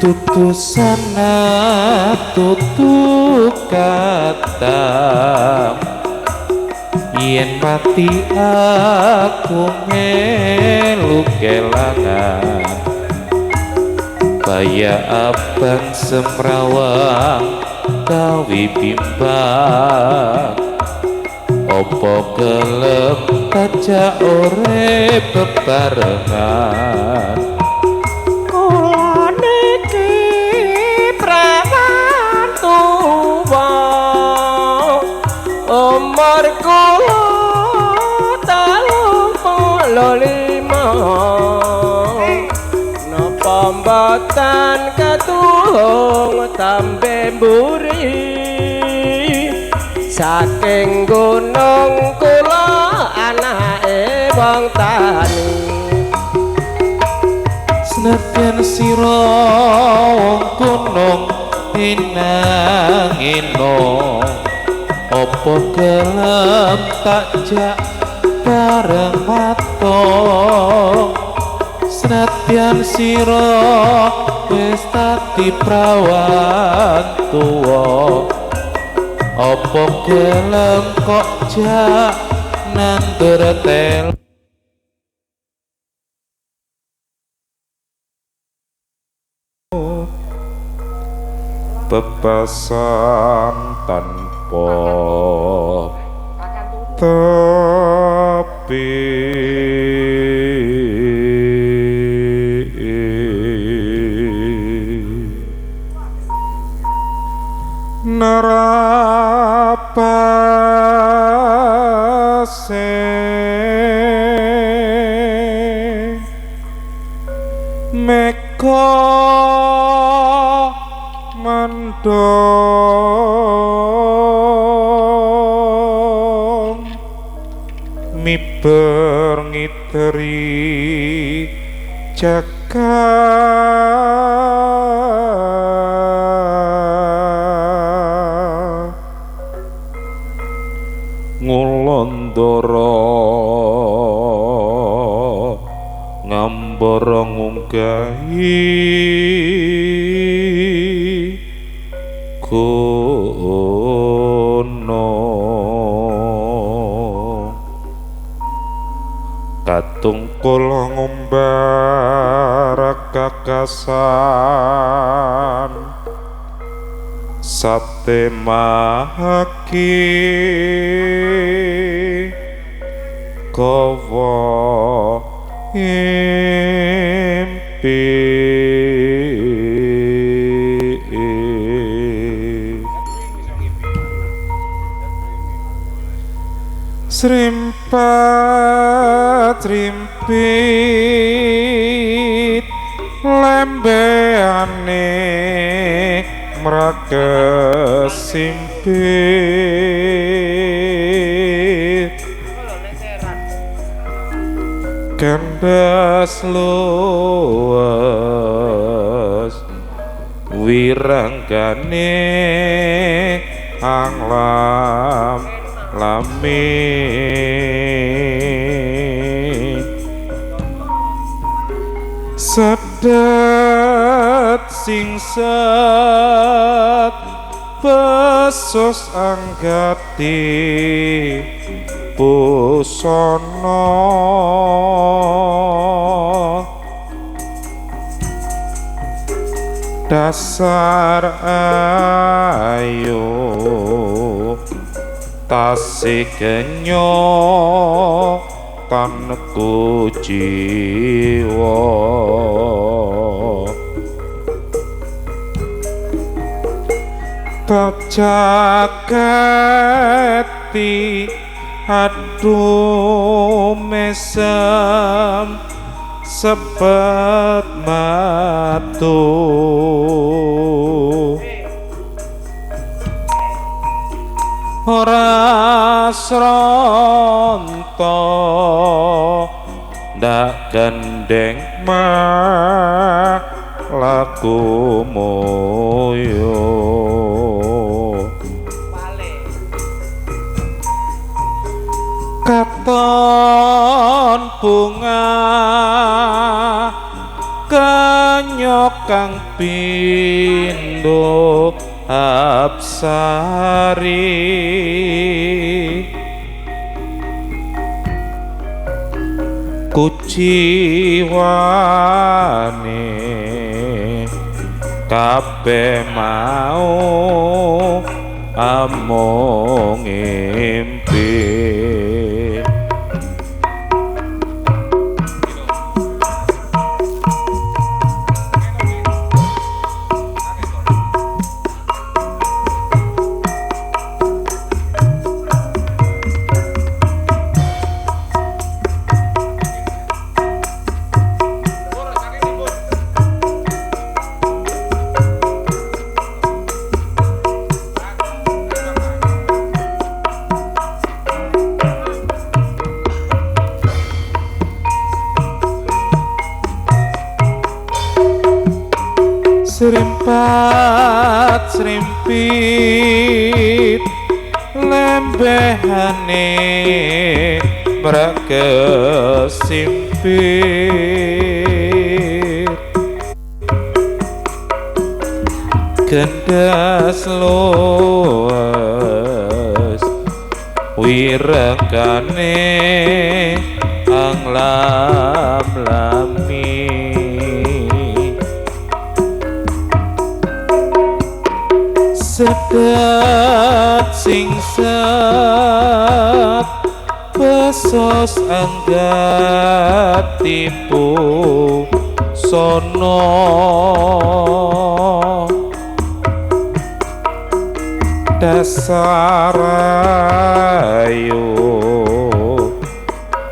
tutusana tutu kata yen mati aku ngelu kelangan kaya abang semrawang kawi bimbang opo gelem tajak urip bebarengan kula niki prawan tuwa umur kula 35 napa mboten ketuhung tambe mburi saking gunung kula anake wong tani senadyan sira wong gunung inang ino opo gelem takjak bareng matong senadyan sira wis dadi prawan tuwa opo gelem kok jak nandur tel bebasan tanpa tepi narapase meko mendong miber ngiteri jagat ngulondoro ngambara ngunggahi kono katungkul ngumbar kakasan sate mahaki kowo impi srimpat rimpit lembeane mrakesimpit kandas luwes wiranggane anglam lami sedet singset pesos anggati busana dasar ayu tasih kenya tanku jiwa tak jaketi aduh mesem sepet matu ora sronto ndak gendeng mah laku moyo katon bunga kanyok kang pindho absari kuciwane kabeh mau amung ngimpi Srimpat srimpit lembehane mrakesimpit gendas luwes wiregane anglam-lami sedat singsat pesos anggat tipu sono dasar ayu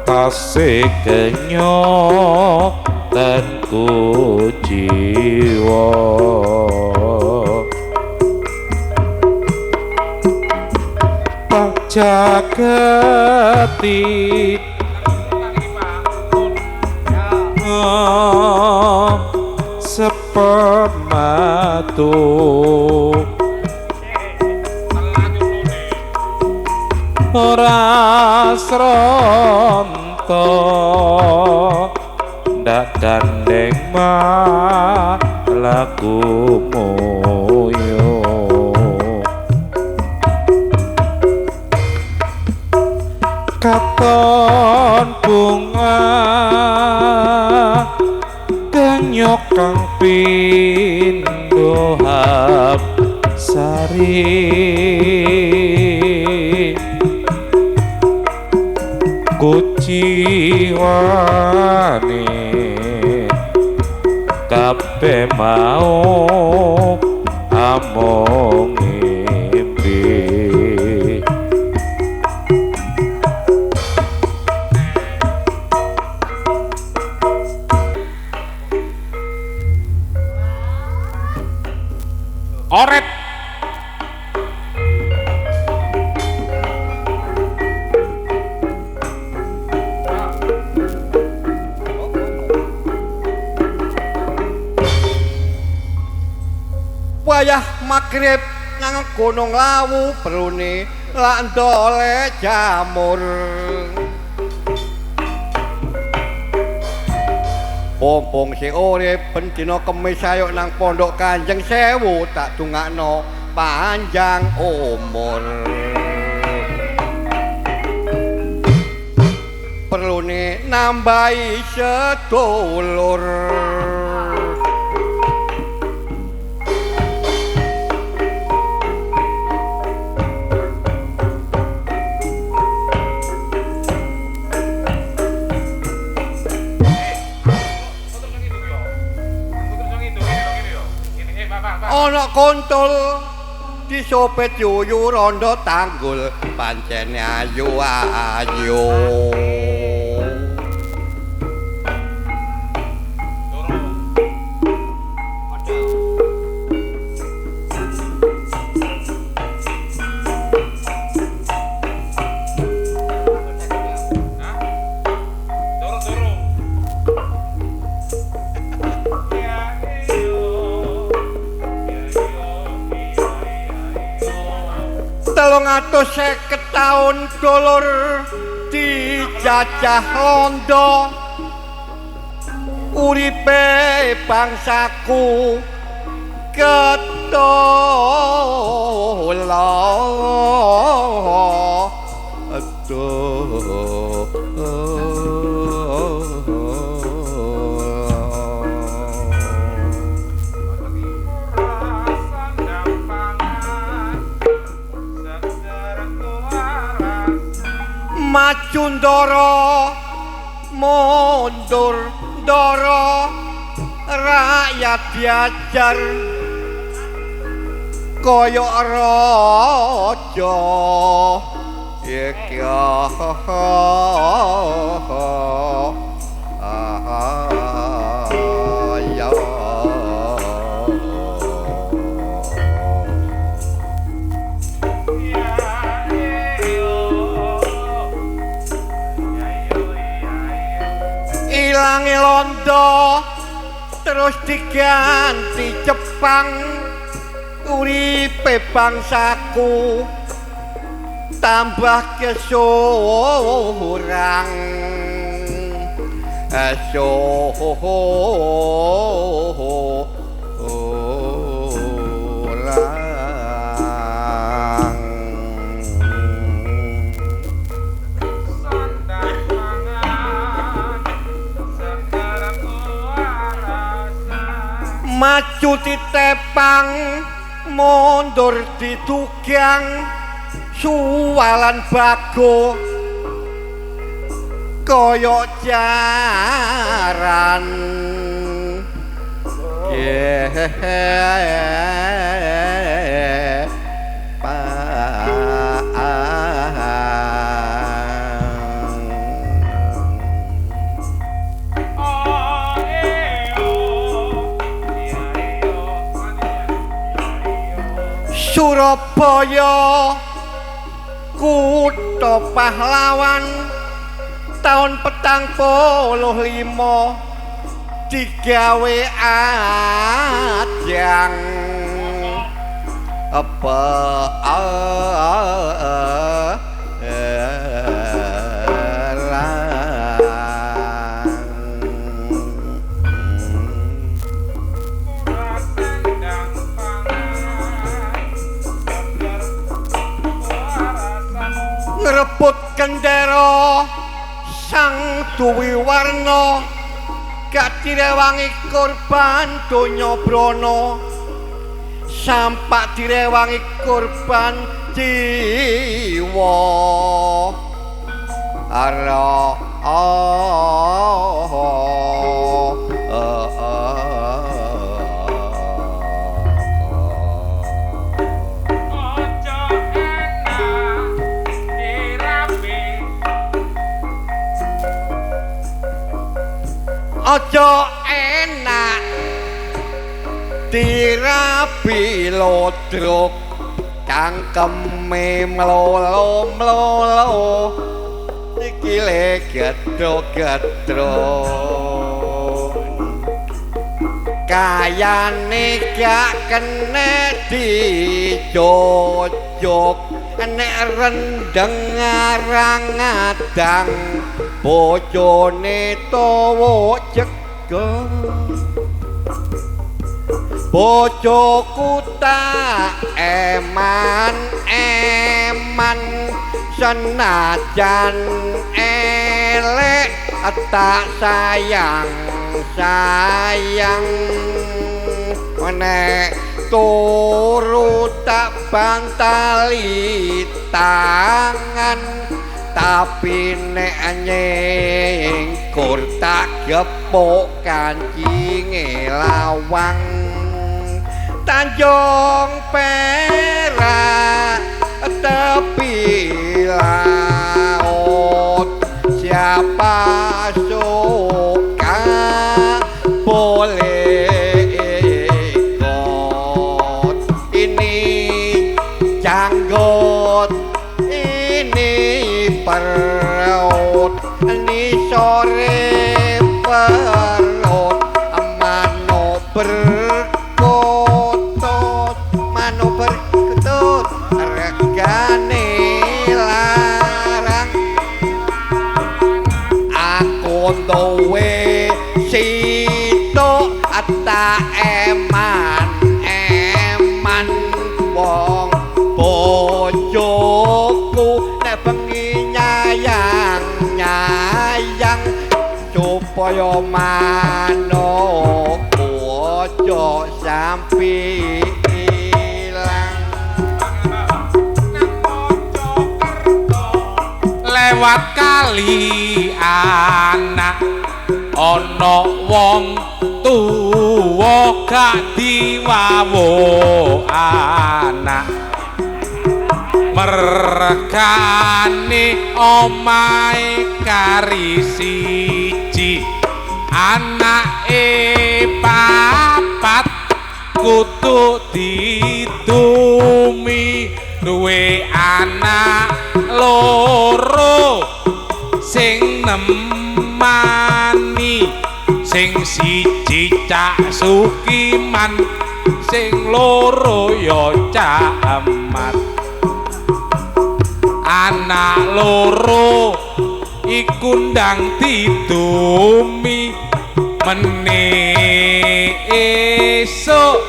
tasih kenyok dan kujiwa jagati sepematu ora sronto ndak gandeng laku moyo katon bunga kenyok kang pindho sari kuciwane kabeh mau amung ngimpi oret wayah magrib nang gunung lawu brune lak ndole jamur pompong sing urip ben dina kemis ayo nang pondok Kanjeng Sewu tak dongakno panjang umur perlune nambahi sedulur ana kontol disopet yuyu rondo tanggul pancen ayu-ayu telung atus 50 taun dulur dijajah londo uripe bangsaku ketolo maju ndara mundur ndara rakyat diajar kaya raja iki ilangi londo terus diganti Jepang uripe bangsaku tambah kesurang maju ditepang mundur ditugang suwalan bago kaya jaran Surabaya kutha pahlawan taun 45 digawe ajang apa ngrebut gendera sang duwi warna gak direwangi korban donya brana sampak direwangi korban jiwa ara aja enak dirabi lodrok cangkeme mlolo-mlolo iki le gedro-gedro kayane gak kene dijojok nek rendeng ngarang adang bojone tawa jega bojoku tak eman senajan elek tak sayang nek turu tak bantali tangan tapi nek nyengkur tak gepuk kancinge lawang Tanjung Perak tepi laut siapa suka boleh ikut ini janggut ini perut ini sore perut mano berkutut regane larang aku duwe si kaya manuk ojo sampai ilang lewat kali anak ana wong tuwa gak diwawo anak mergane omahe kari siji anake papat kudu ditumi duwe anak loro sing nemani sing siji cak sukiman sing loro ya cak amat anak loro iku ndang ditumi mene esuk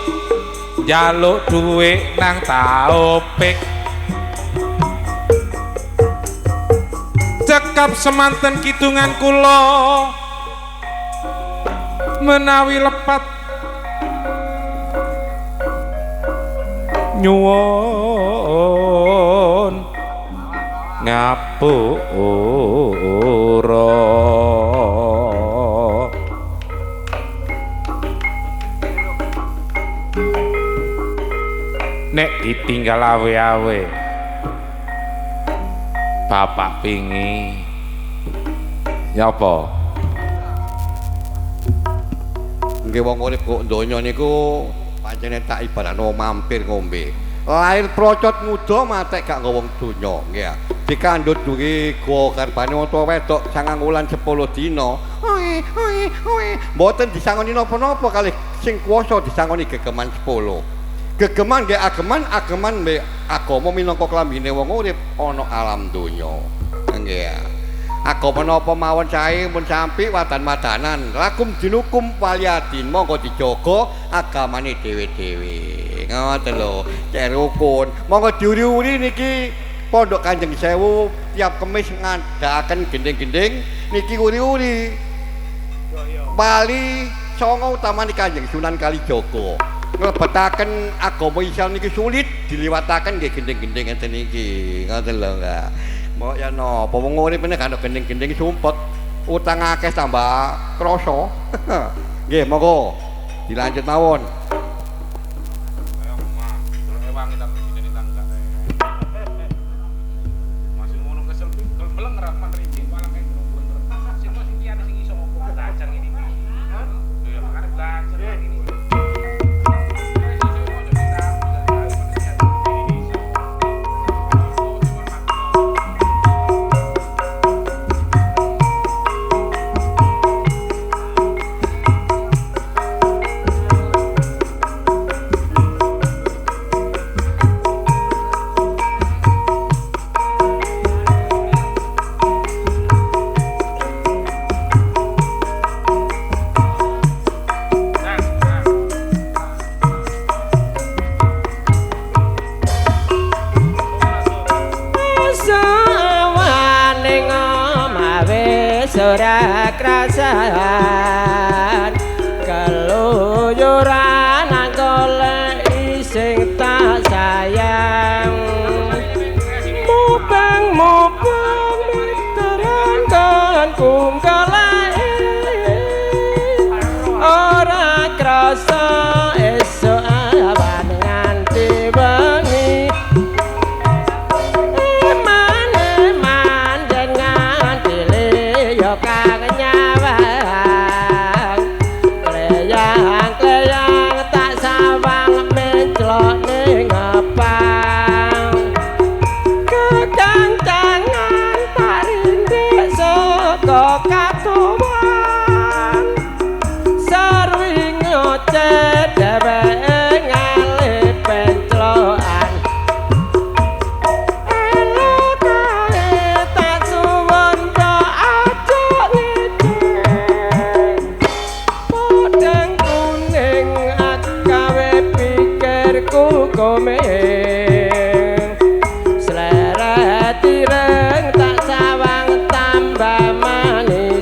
njaluk dhuwit nang taopik cekap semanten kidungan kula menawi lepat nyuwun ngapura nek ditinggal awe-awe bapak pingi nyapa nggih wong urip kok donya niku pancene tak ibaratno mampir ngombe lahir procot muda matek gak ngowong donya nggih dikandhut duwe go karbane wong tuwa wedok 9 wulan 10 dina mboten disangoni napa-napa kalih sing kuwasa disangoni gegeman 10 gegeman nggih ageman mbek agama minangka klambine wong urip ana alam donya nggih agama napa mawon cahe mun sampi wadan-wadanan lakum dinukum waliyadin monggo dijaga agamane dhewe-dhewe ngoten lho cek rukun monggo diuri-uri niki Pondok Kanjeng Sewu tiap Kemis ngadaken gending-gending niki uri-uri Bali Songo utamane Kanjeng Sunan Kalijaga nglebetaken agama Islam niki sulit diliwataken nggih gending-gending ngeten niki ngoten lho enggak mau ya napa wong urip meneh kan gending-gending sumpek utang akeh tambah krasa nggih monggo dilanjut mawon ora krasan keluyuran nang goleki sing tak sayang mubeng miteran kan kungkalai ora krasa esuk awan nganti wengi selera tireng tak sawang tambah manis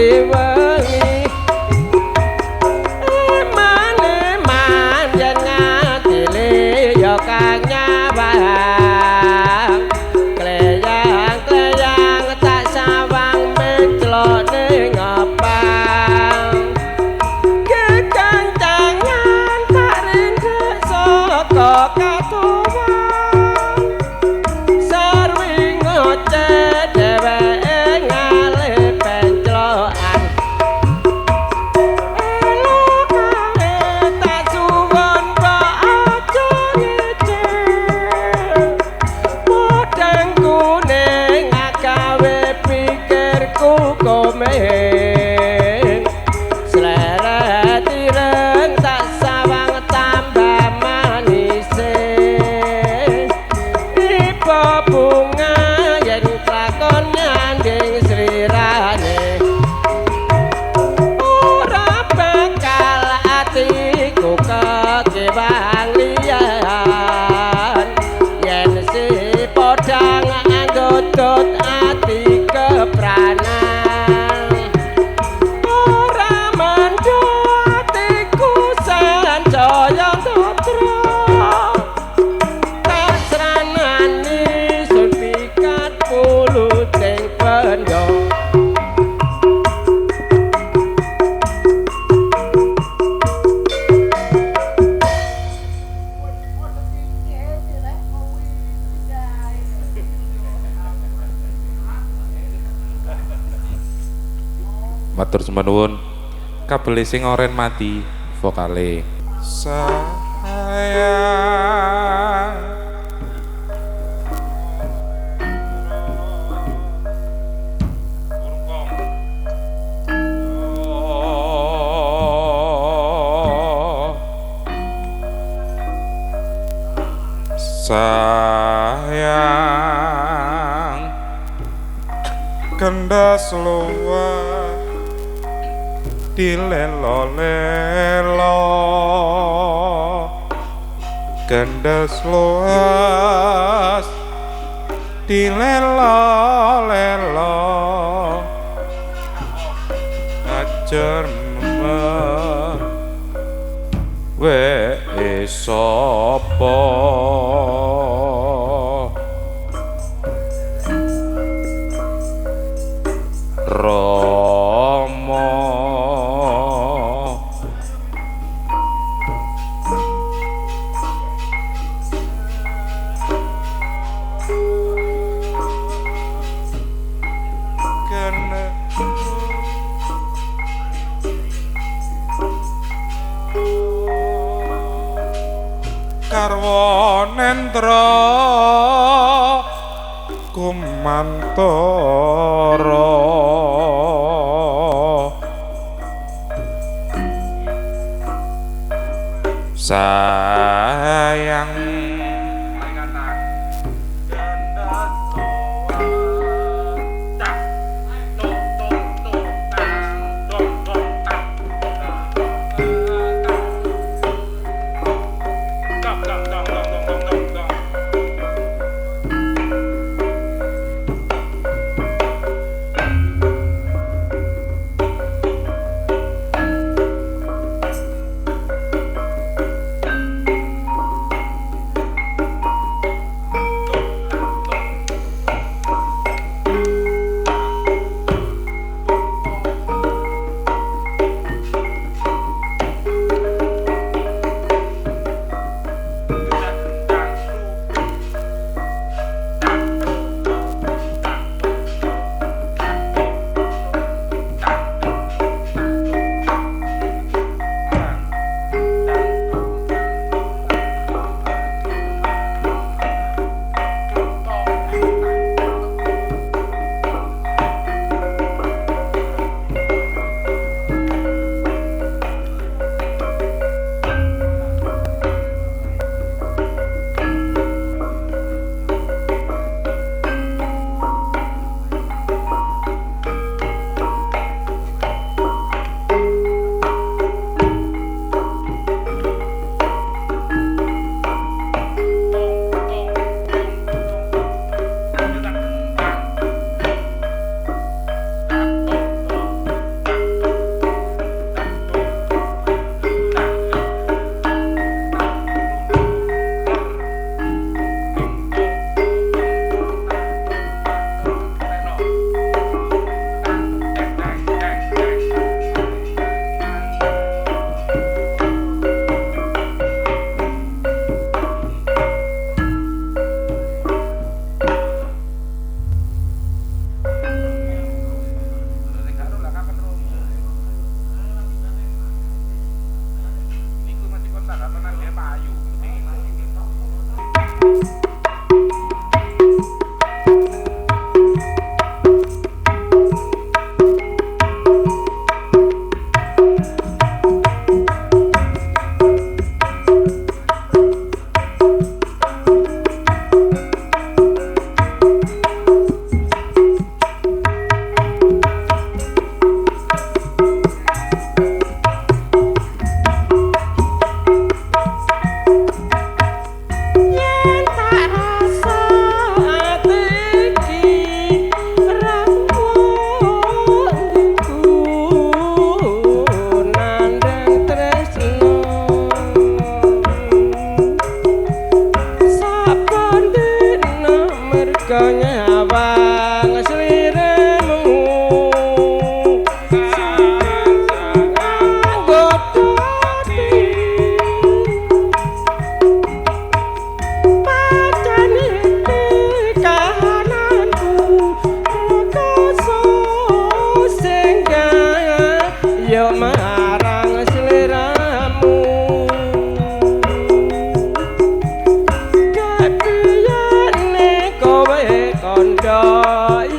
nganti wengi mane manjen nganti liya kang nyawang kleyang-kleyang tak sawang mencelok ning ngepang kekancangan tak rinjek saka katuwang sarwi ngoceh dheweke ngalih penclokan elokane tak suwon kok aja ngecek modeng kuning gawe pikirku komeng sleret ireng tak sawang tambah manise ipo bunga yen klakon nyanding srirane ora bakal atiku kekewang liyan yen si podang anggotot ati kepranan ora mendo atiku sancaya dotra kasranani sun pikat puluting pendho matur sembah kabel sing oren mati vokale sayang sayang kendas luwah dilelo-lelo kendas luas dilelo-lelo ajar we sapa Rama kene karwa nendra kumantara sayang nyawang sliramu marang sliramu kapiyane kowe kandha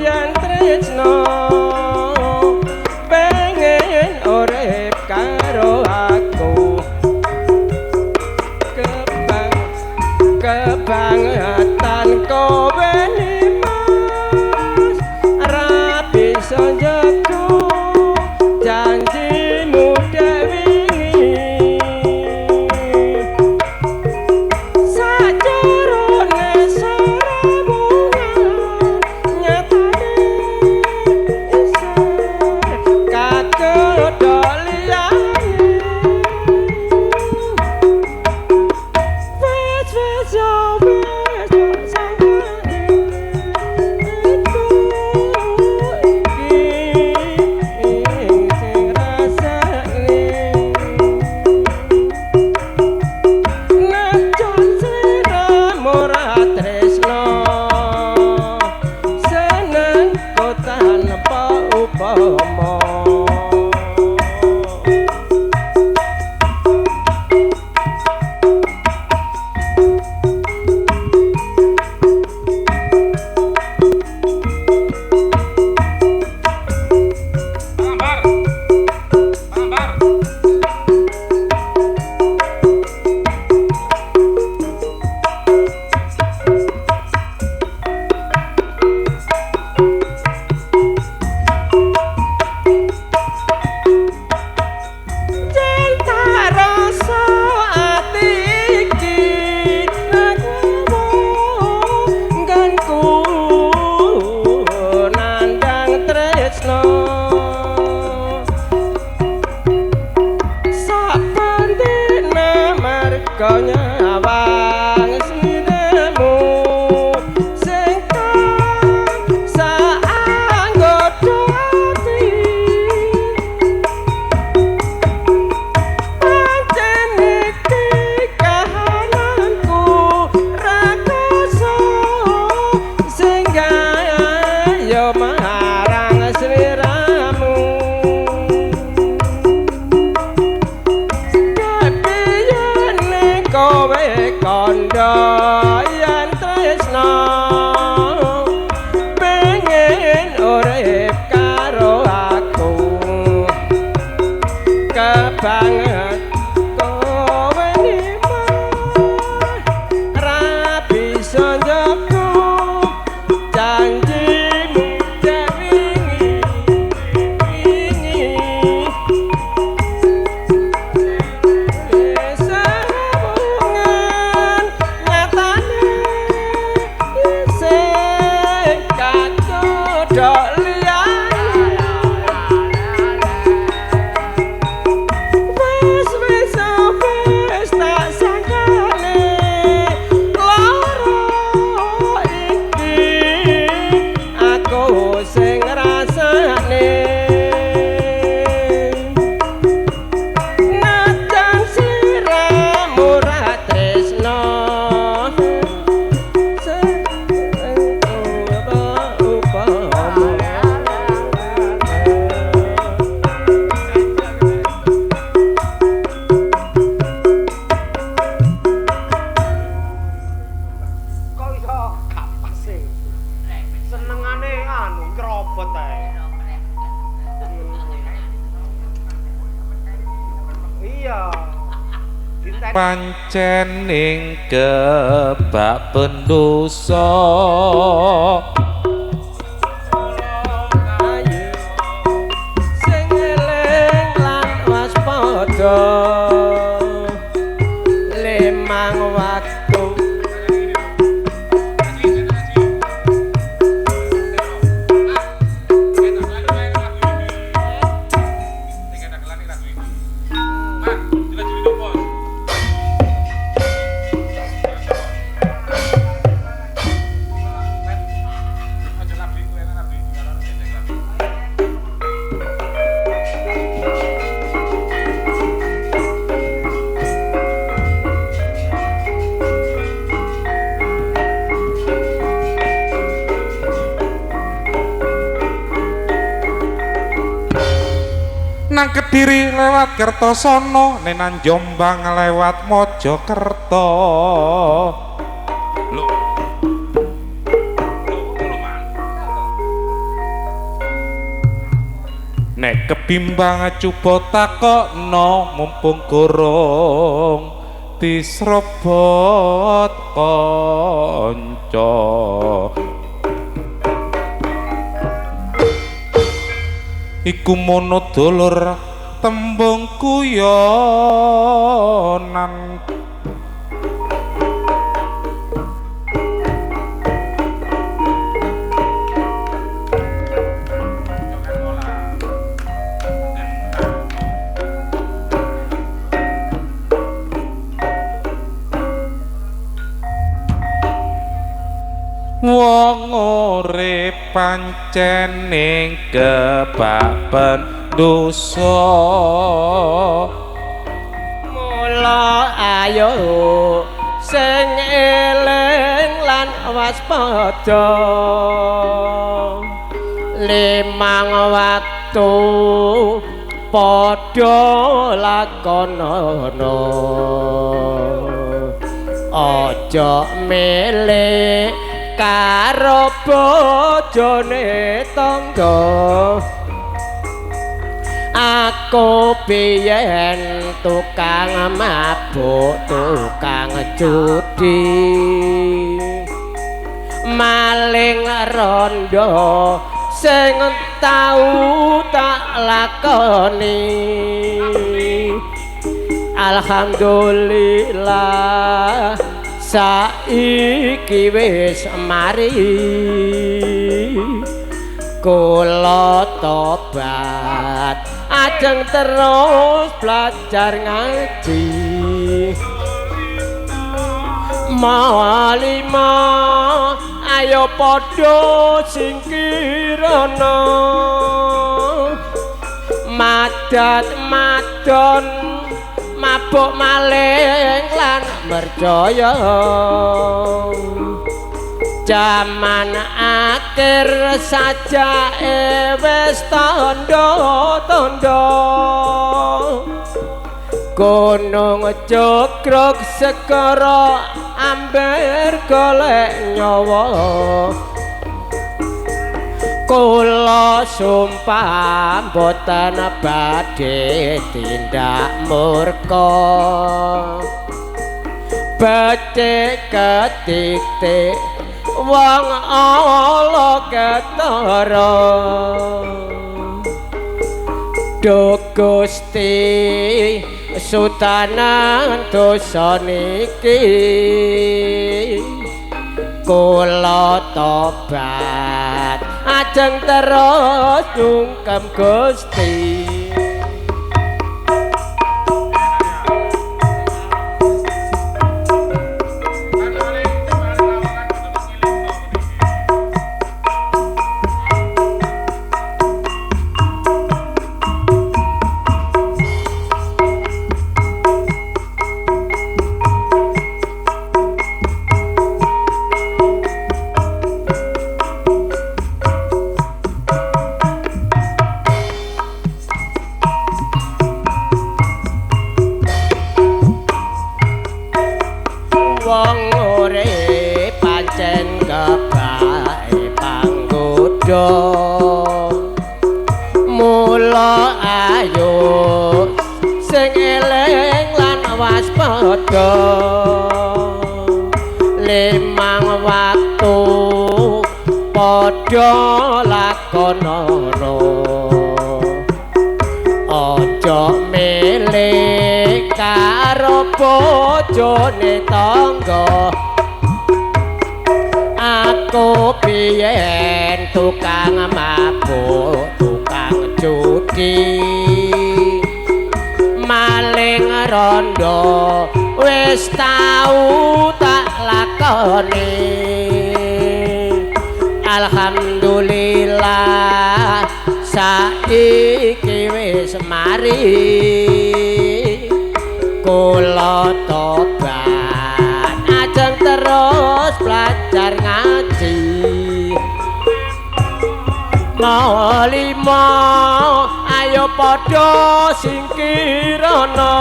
yen tresno pengen urip karo aku kebangetan kowe nimas ra bisa njaga janjimu dewingi sajarone saramungan nyatane isih kakedok liyane wis yo wis sangane iku nyawang sliramu sing saanggodo ati pancen iki kahananku rakoso sing gayo marang sliramu kowe kandha yen tresno pengen urip karo aku kebanget kowe nimas ra bisa njaga janjimu dewingi sing rasane najan sliramu ra tresno pancen ing kebak pendosa sing eling lan waspada lemang waktu nang Kediri lewat Kertosono, nenan Jombang lewat Mojokerto. Lho. Nek kebimbang coba takokno mumpung gorong disrobot kanca. Iku mono dulur tembung kuyonan. Wong urip pancen ning kebaben dosa. Mula ayo sing eling lan waspada. Limang waktu padha lakonana. Aja milih karo bojone tangga. Aku biyen tukang mabuk, tukang judi, maling rondo sing tau tak lakoni. Alhamdulillah saiki wis mari kula tobat ajeng terus belajar ngaji. Malima ayo padha singkirana madat madon mabuk maling lan percaya. Jaman akhir saja wis tanda-tanda. Gunung Jogrok segara amber golek nyawa. Kula sumpah boten badhe tindak murka. Becik ketik-tik wong ala ketara. Duh Gusti sutanan dosa niki kula tobat ajeng terus nyungkem Gusti. Wong urip pancen kebae panggoda. Mula ayo sing eling lan waspada. Limang waktu padha lakonana. Aja milih karo bojone tangga. Aku biyen tukang mabuk, tukang judi, maling rondo wis tau tak lakoni. Alhamdulillah saiki wis mari kula tobat ajeng terus belajar ngaji. Malima ayo padha singkirana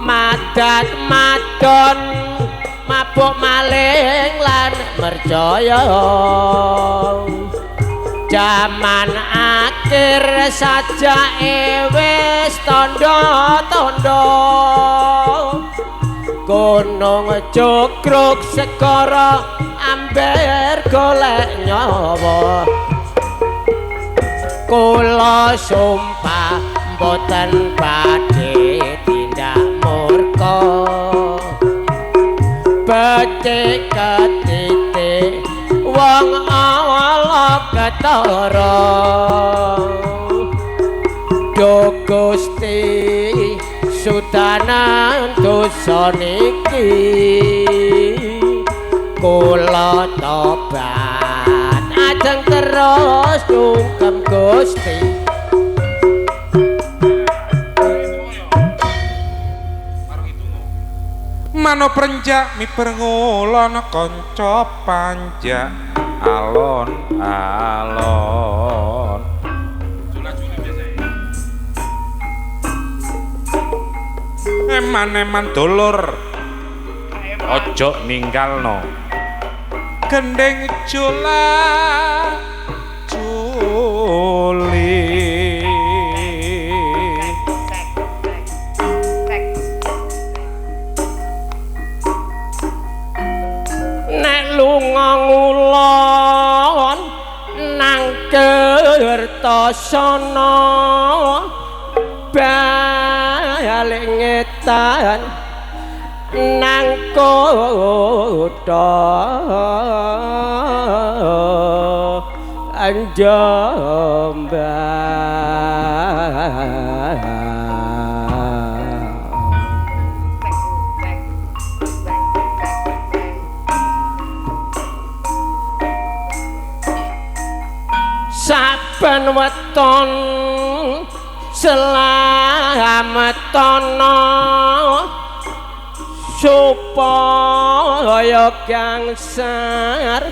madat madon mabuk maling lan merjaya jaman akhir sajake wis tandha-tandha gunung cukruk segara amber golek nyawa kula sumpah mboten badhe tindak murka becik ketitik wong ala ketara do Gusti sudanan dosa niki kula tobat ajeng terus nyungkem Gusti mano prenjak mi pernggulon kanca panjak alon-alon eman-eman dulur ojo ninggalno gendeng jula juli nek lunga ngulon nang Kertasana balik ngetan nang kota saben weton slametana supaya gangsar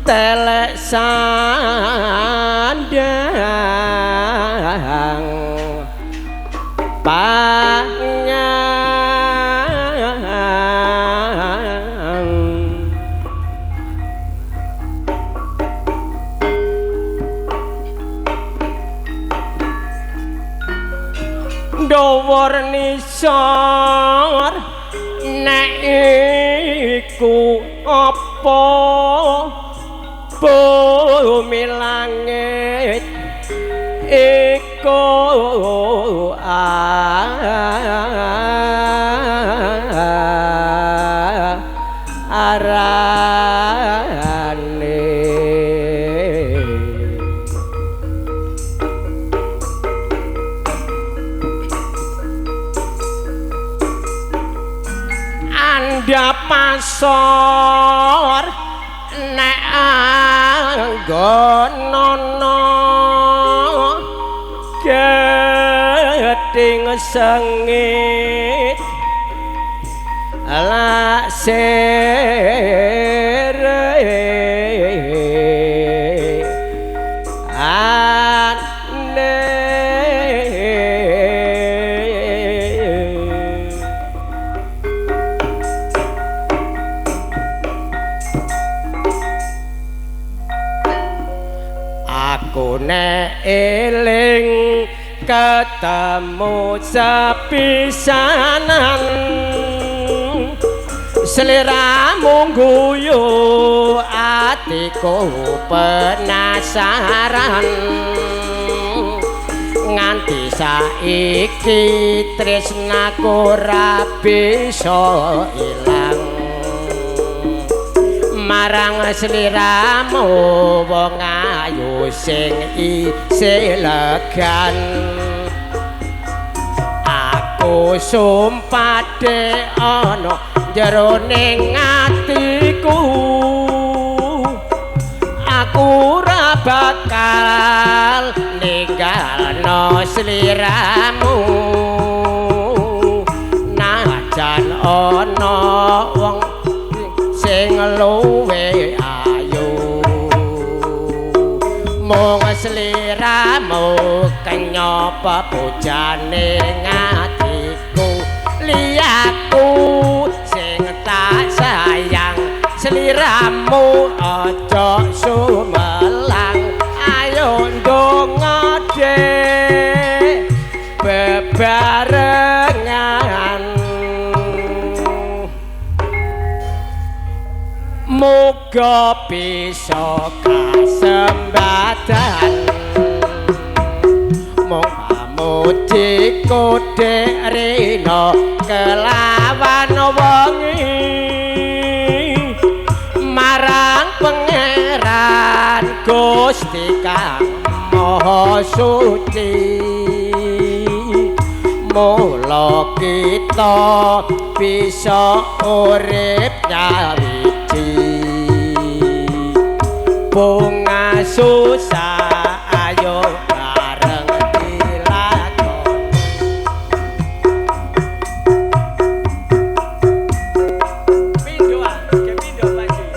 telek sandang panyang dhuwur nisor nek iku apa bumi langit iku arane pasor nek anggonana geding sengit ala sere nek eling ketemu sepisanan seliramu guyu atiku penasaran nganti saiki tresnaku ora bisa ilang marang sliramu wong ayu sing isih legan aku sumpah de ana jeroning atiku aku ora bakal ninggalno sliramu najan ana wong sing luwe ayu mung sliramu kenyapa pujane ngatiku liyaku sing tak sayang sliramu aja sumelang ayo ndonga dek bebarengan muga bisa kasembadan mung pamuji kodhek rina kelawan wengi marang pangeran Gusti Kang Maha Suci mula kita bisa urip nyawiji bunga susah ayo bareng dilakoni pindho ke pindho lagi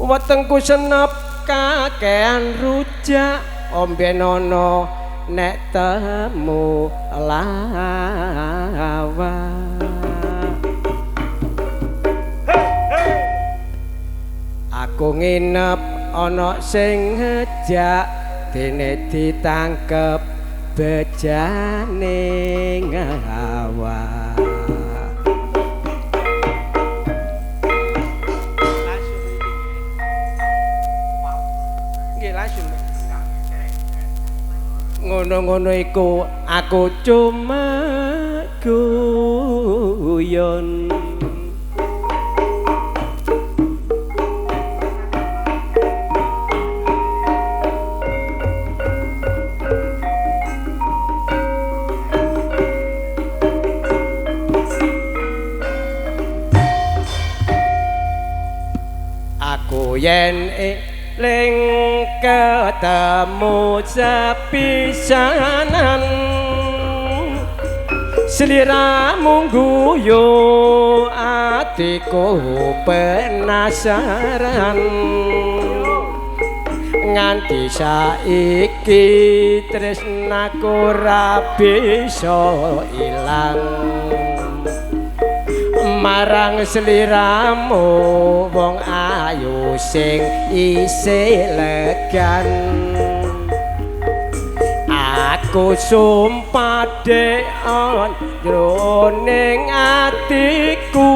wetengku senep kakean rujak ombe nono nek temu lawa aku nginep ana sing ngejak dene ditangkep bejane ngawa ngono-ngono iku aku cuma guyon aku yen ling ketemu sepisanan seliramu guyu atiku penasaran nganti saiki tresnaku ra bisa ilang marang sliramu wong ayu sing isih legan aku sumpah deon jroning atiku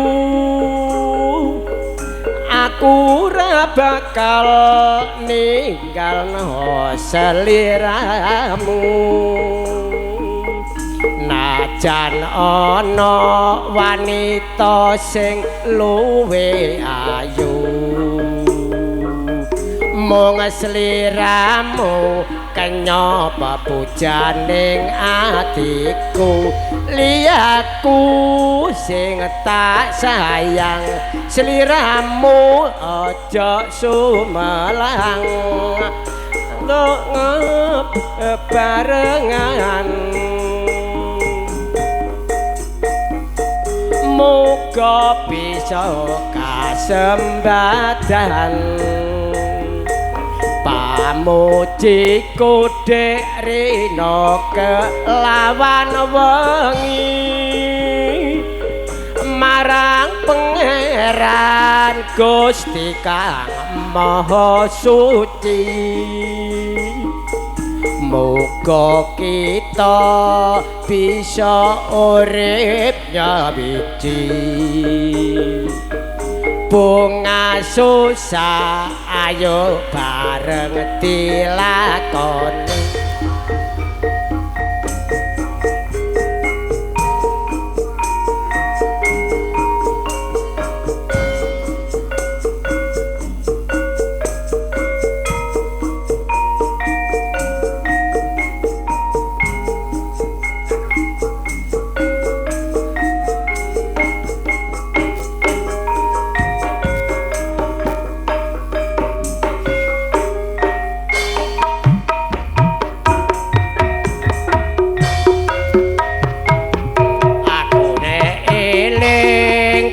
aku ora bakal ninggalno sliramu najan ana wanita sing luwe ayu mung sliramu kenya pepujaning atiku liyaku sing tak sayang sliramu aja sumelang ngep barengan muga bisa kasembadan pamujiku dek rina kelawan wengi marang pangeran Gusti Kang Maha Suci muga kita bisa urip nyawiji bunga susah ayo bareng dilakoni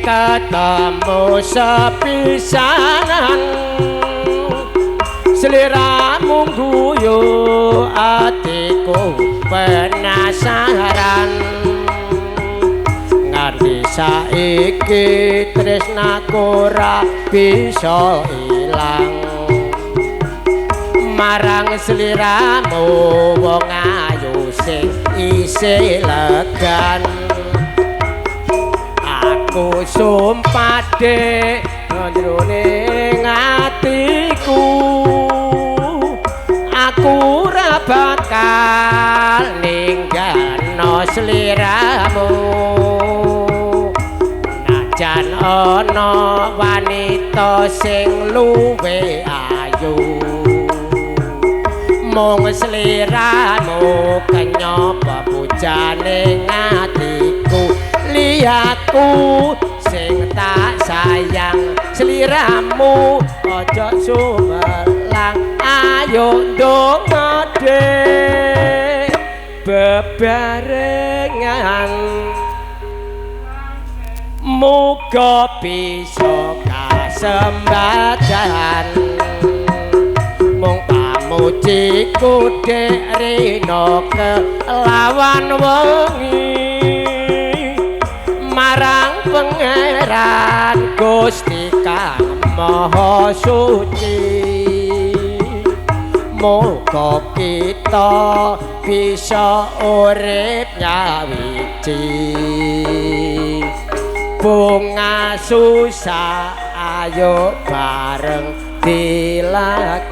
ketemu sepisanan sliramu guyu atiku penasaran nganti saiki tresnaku ora bisa ilang marang sliramu wong ayu sing isih legan aku sumpah dek jroning atiku aku ora bakal ninggalno sliramu najan ana wanita sing luwe ayu mung sliramu kenya pepujaning atiku liyaku sing tak sayang sliramu aja sumelang ayo ndonga dek bebarengan muga bisa kasembadan mung pamujiku dek rina kelawan wengi marang pangeran Gusti Kang maha suci muga kita bisa urip nyawiji bunga susah ayo bareng dilakoni.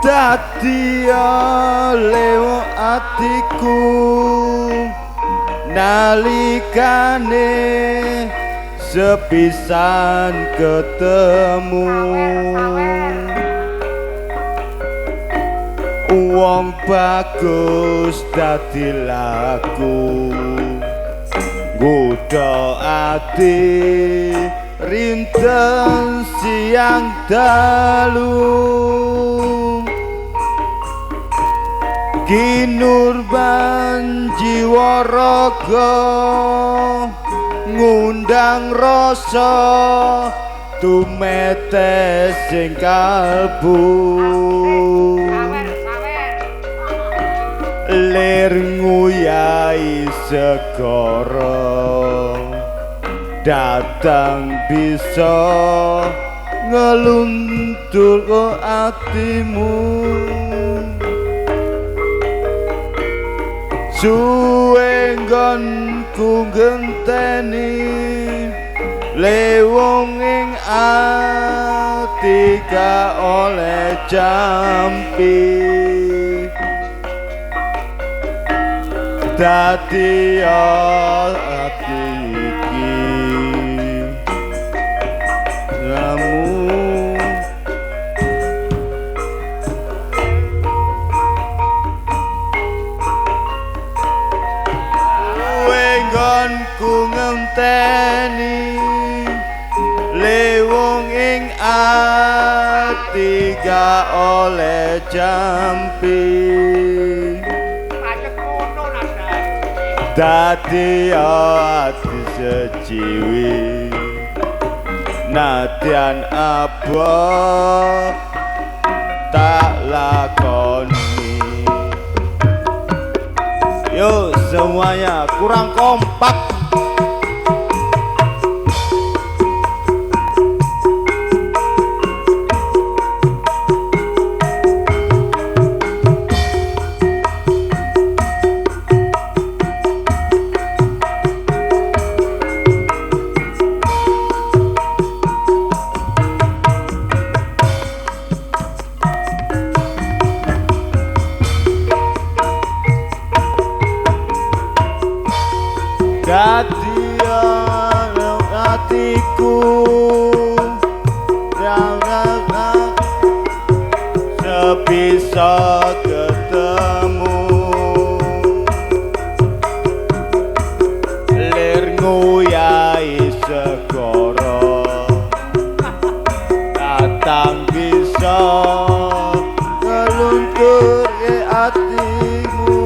Dadi lewo atiku nalikane sepisan ketemu wong bagus dadi laku nggodha ati rinten siang dalu kinurban jiwa raga ngundang rasa tumetes sing kalbu lir nguyai segara datang bisa ngeluntur atimu suwe nggonku genteni lewong ing ati ka oleh jampi dadi ati iki ramu ku ngenteni lewong ing ati ga oleh jampi dadi ati sejiwi nadyan abot tak lakoni. Yuk semuanya kurang kompak. Dadi hatiku yang sebisa ketemu lir nguyai segoro datang bisa ngeluntur ke hatimu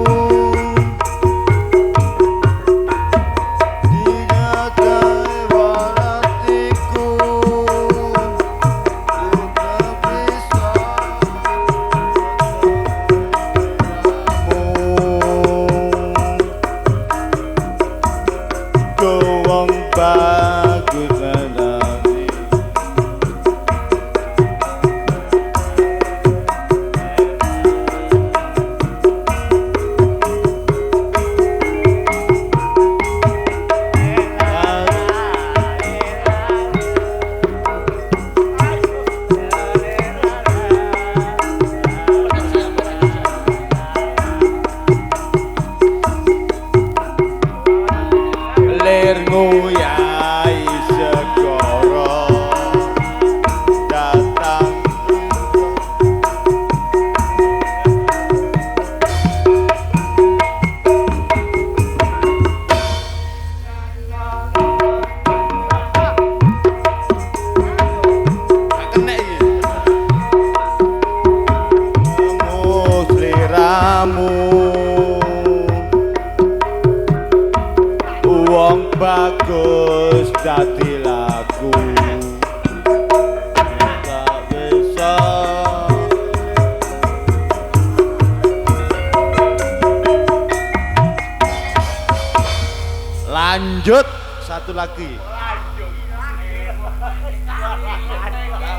Lanjut satu lagi.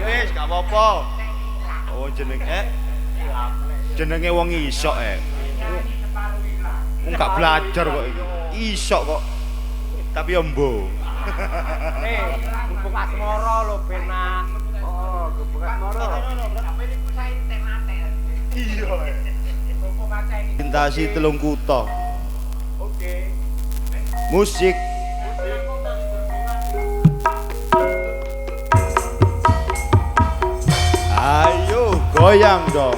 Wis gak apa-apa. Oh jenenge wong isok Enggak belajar kok iki. Isok kok. Tapi embo. Gubuk asmara lho benak. Oh, gubuk asmara. Iya. Pintasi telung kutha. Oke. Musik. Ayo goyang dong.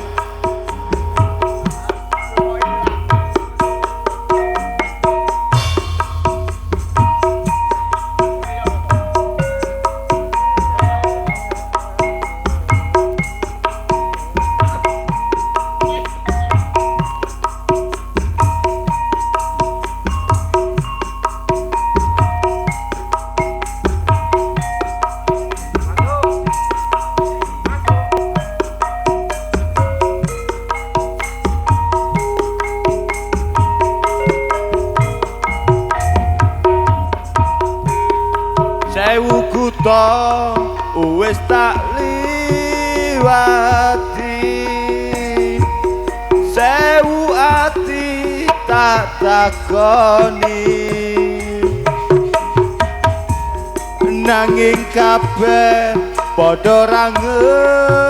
Sewu kutha wis tak liwati, sewu ati tak takoni, nanging kabeh padha ra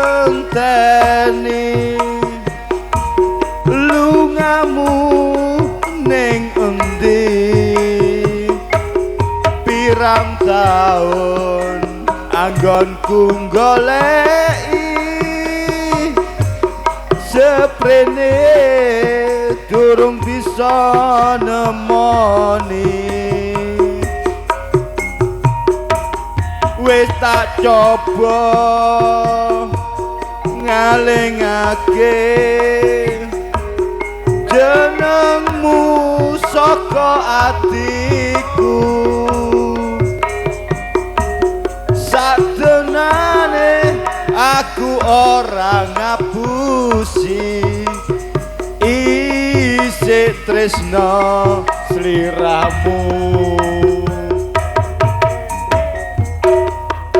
ngenteni lungamu ning endi. Pirang taun anggonku goleki seprene durung bisa nemoni. Wis tak coba ngalingake jenengmu saka atiku. Sadenane aku ora ngapusi isih tresno sliramu.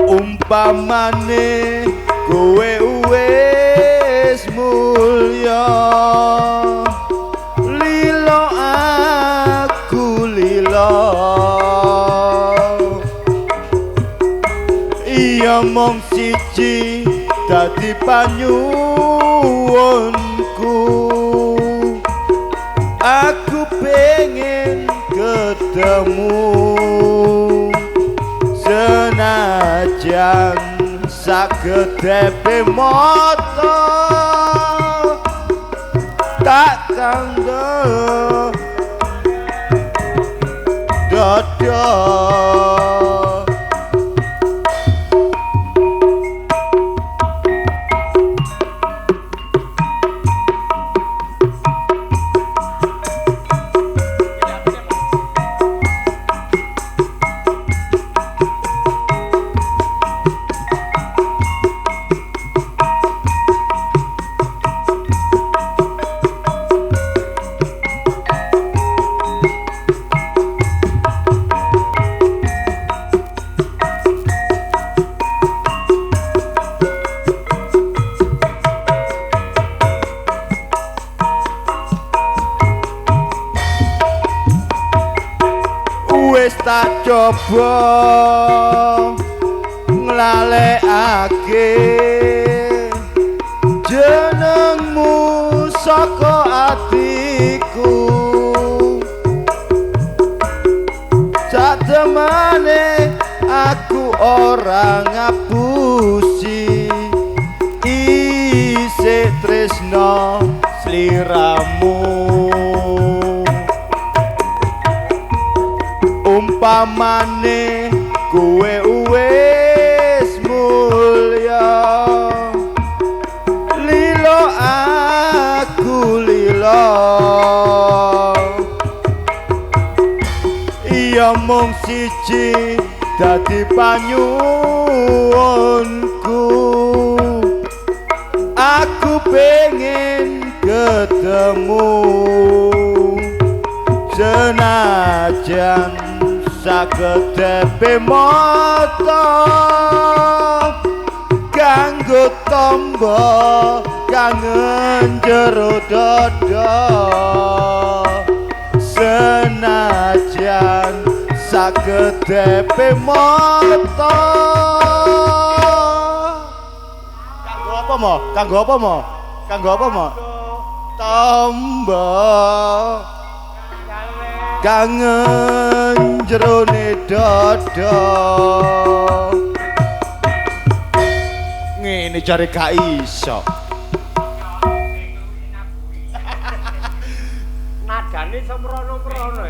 Umpamane kowe wis mulya, lilo aku lilo. Iya mong siji dadi panyuwunku, aku pengen ketemu senajan sakedepe mata tak tanda dada. Wis tak coba nglalekake jenengmu saka atiku. Satemene aku ora ngapusi isih tresno sliramu. Umpamane kowe wis mulya, lilo aku lilo. Iya mung siji dadi panyuwunku, aku pengen ketemu senajan sagedepe mata kanggo tamba kang njero dada senajan sagedepe mata. Kanggo apa mo? Tamba kangen jerone dada. Ngene jare gak iso. Nadane semrono-mrono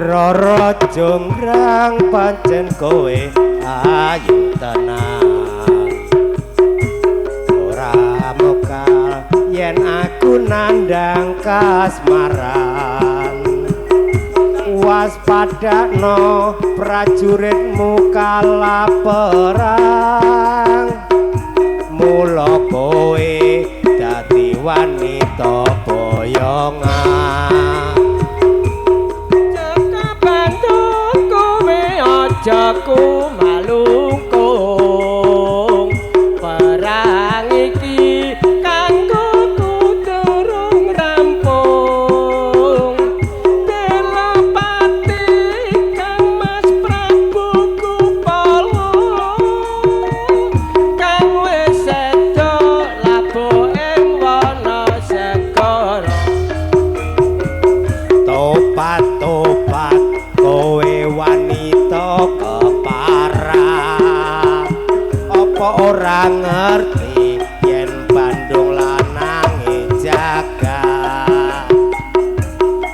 Rara jonggrang pancen kowe ayu tenang ora mokal yen aku nandang kasmaran waspadakno prajuritmu kala perang mula kowe dadi wanita boyongan. Jaku malungkung perang iki kanggo durung rampung bela pati kang Mas Prabu Kupala kang wis sedo labuh ing wana segara topat-topat kowe wanita keparat apa ora ngerti yen Bandung lanange jagat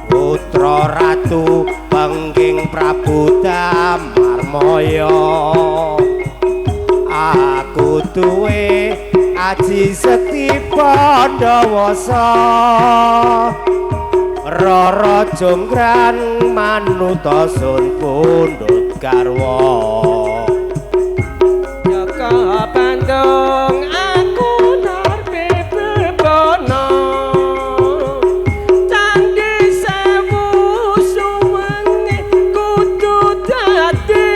putra ratu pengging Prabu Damarmaya aku duwe aji sekti Pandawasa Rara jonggrang manuta sun pundhut garwa Jaka Bandung aku narbe bebono Candhi Sewu suwengi kudu dadi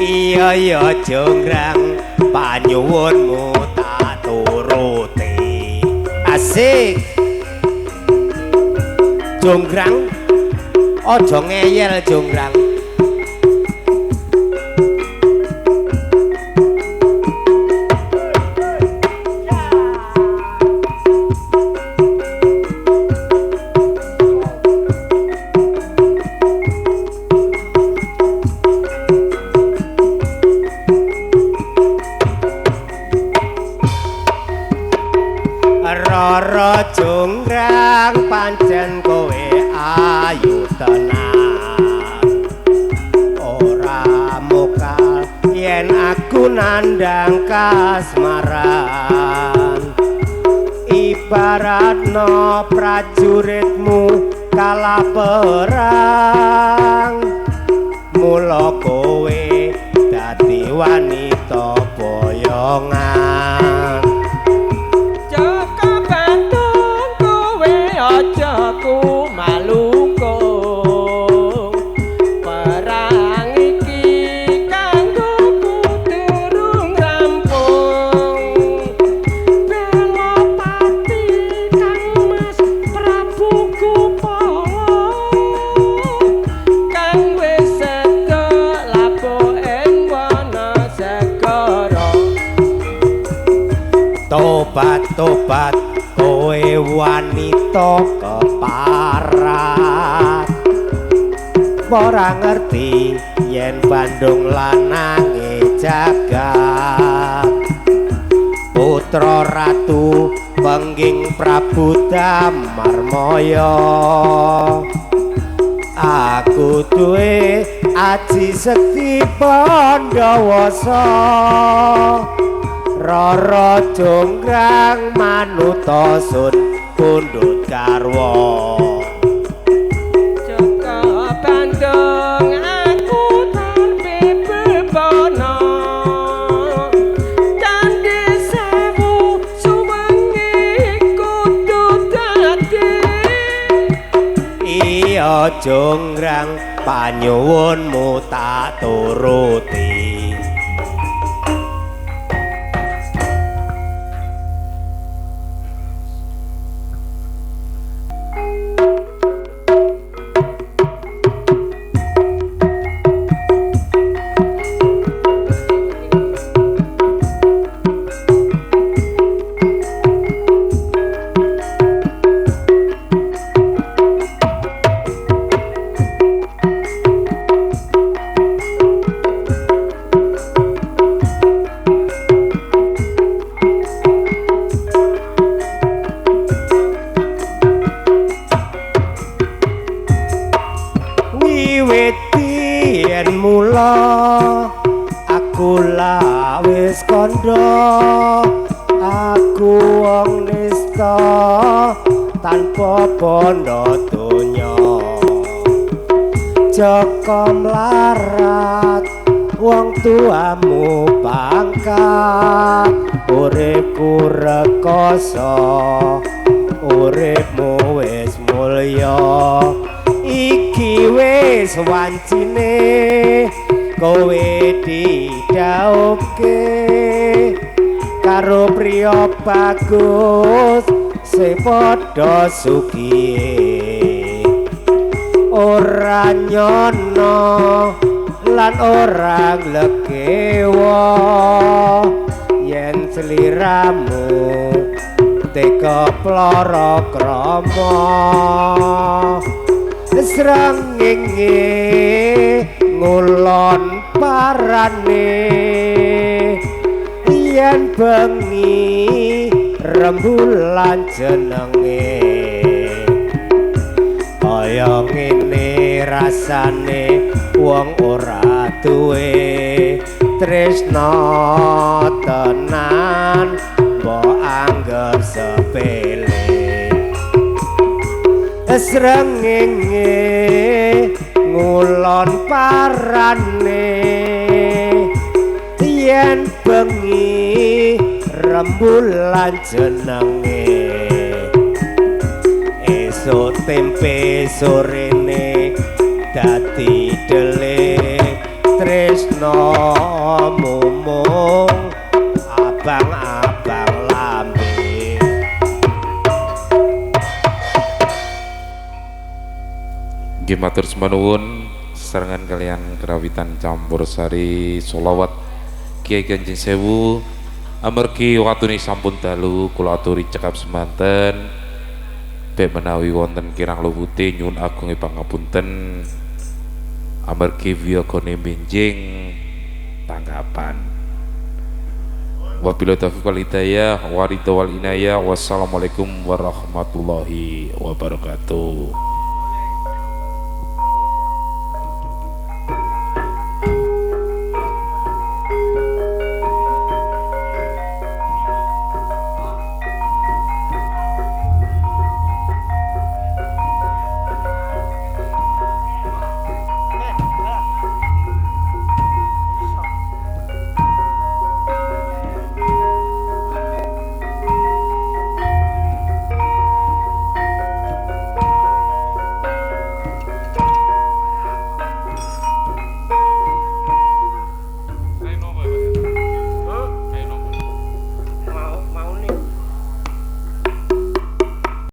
iya jonggrang panyuwunmu tak turuti asik jonggrang aja ngeyel jonggrang Rara jonggrang pancen kowe ayu tenang ora mokal yen aku nandang kasmaran ibaratno prajuritmu kala perang mula kowe dadi wanita boyongan Jaku malungkung perang iki kanggo durung rampung bela pati kang Mas Prabu Kupala kang wis sedo labuh ing wana segara tobat-tobat kowe wanita keparat ora ngerti yen Bandung lanange jagat putra ratu pengging Prabu Damarmaya aku duwe aji sekti Pandawasa Rara Jonggrang manuta sun pundhut garwa Jaka Bandung aku tarpe bebono Candhi Sewu suwengi kudu dadi iya Jonggrang panyuwunmu tak turuti aku lawis kandha aku wong nista tanpa bondo donya Jaka mlarat wong tuamu pangkat uripku rekoso uripmu wis mulya iki wis wancine kowe didhauke karo priya bagus sing padha sugih ora nyono lan ora nglekewa yen sliramu teka ploro krama srengenge ngulon parane yen bengi rembulan jenenge kaya ngene rasane wong ora duwe tresna tenan mbok anggap sepele srengenge ngulon parane yen bengi rembulan jenenge esuk tempe sorene dadi delik tresna mumung abang-abang lambe Nggih matur semanten sesarengan kalian kerawitan campur sari solawat Kiai Kanjeng Sewu amargi watune sampun dalu kula aturi cekap semanten bek menawi wonten kirang luwute nyuwun agung pangapunten amargi wiyagane benjing tanggapan wabillahi taufiq wal hidayah wa ridha wal inayah wassalamualaikum warahmatullahi wabarakatuh.